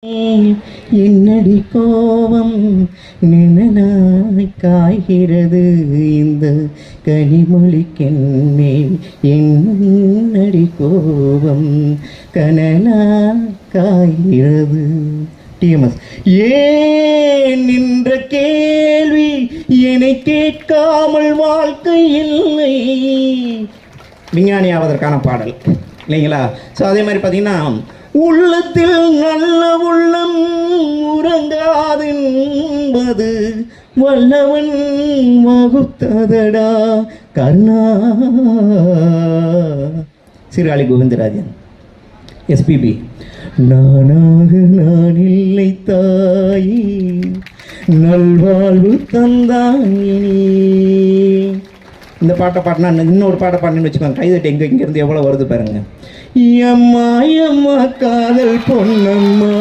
என்னடி கோபம் நிழலாய் காய்கிறது இந்த கனிமொழிக்கென்மேல் என்னடி கோபம் கனலாய் காய்கிறது. டிஎம்எஸ் ஏன் என்ற கேள்வி என்னை கேட்காமல் வாழ்க்கை இல்லை. விஞ்ஞானி ஆவதற்கான பாடல் இல்லைங்களா? ஸோ அதே மாதிரி பார்த்தீங்கன்னா, உள்ளத்தில் நல்ல உள்ளம் உறங்காதென்பது வல்லவன் வகுத்ததடா கர்ணா. சீர்காழி கோவிந்தராஜன். எஸ்பிபி. நானாக நான் இல்லை தாயி நல்வாழ்வு தந்தாயினி. இந்த பாட்டை பாட்டினா இன்னொரு பாட்டை பாட்டுன்னு வச்சுக்கோங்க. கைதட்டு இங்கேருந்து எவ்வளோ வருது பாருங்க. எம்மா எம்மா காதல் பொன்னம்மா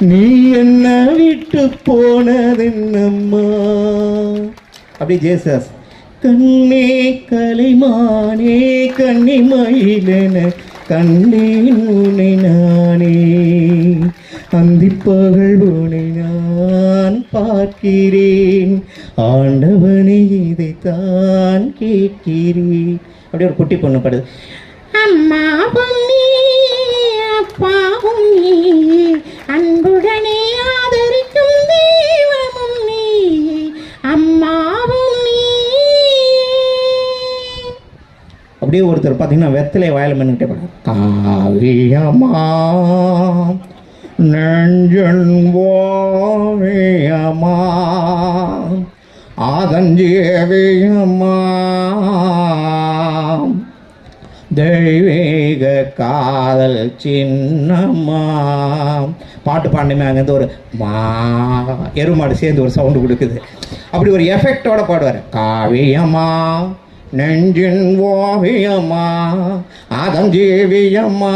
நீ என்ன விட்டு போனதென்னம்மா. அப்படியே ஜேசஸ். கண்ணே கலைமானே கன்னிமயிலென கண்டேன் உன்னை நானே அந்திப்பகல் உன்னை நான் பார்க்கிறேன் ஆண்டவனை இதைத்தான் கேட்கிறேன். அப்படியே ஒரு குட்டி பொண்ணு பாடுது. அம்மாவும் நீ அப்பாவும் நீ அன்புடனே ஆதரிக்கும் தெய்வமும் நீ அம்மாவும் நீ. அப்படியே ஒருத்தர் பார்த்தீங்கன்னா வெத்தலை வாயில மென்னுக்கிட்டே பாடு. காவியமா நெஞ்சன் ஓவியமா ஆதஞ்சேவியம்மா தெய்வீக காதல் சின்னம்மா. பாட்டு பாடினமே அங்கேருந்து ஒரு எருமாடு சேர்ந்து ஒரு சவுண்டு கொடுக்குது. அப்படி ஒரு எஃபெக்டோட பாடுவார். காவியம்மா நெஞ்சின் ஓவியம்மா அதஞ்சீவியம்மா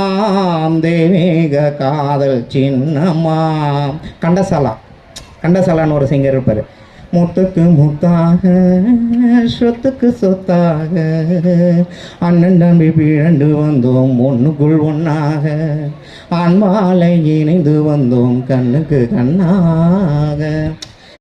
தெய்வீக காதல் சின்னம்மா. கண்டசாலான்னு ஒரு சிங்கர் இருப்பார். முத்துக்கு முத்தாக சொத்துக்கு சொத்தாக அண்ணன் தம்பி பிழண்டு வந்தோம் ஒன்றுக்குள் ஒன்றாக ஆண்மாலை இணைந்து வந்தோம் கண்ணுக்கு கண்ணாக.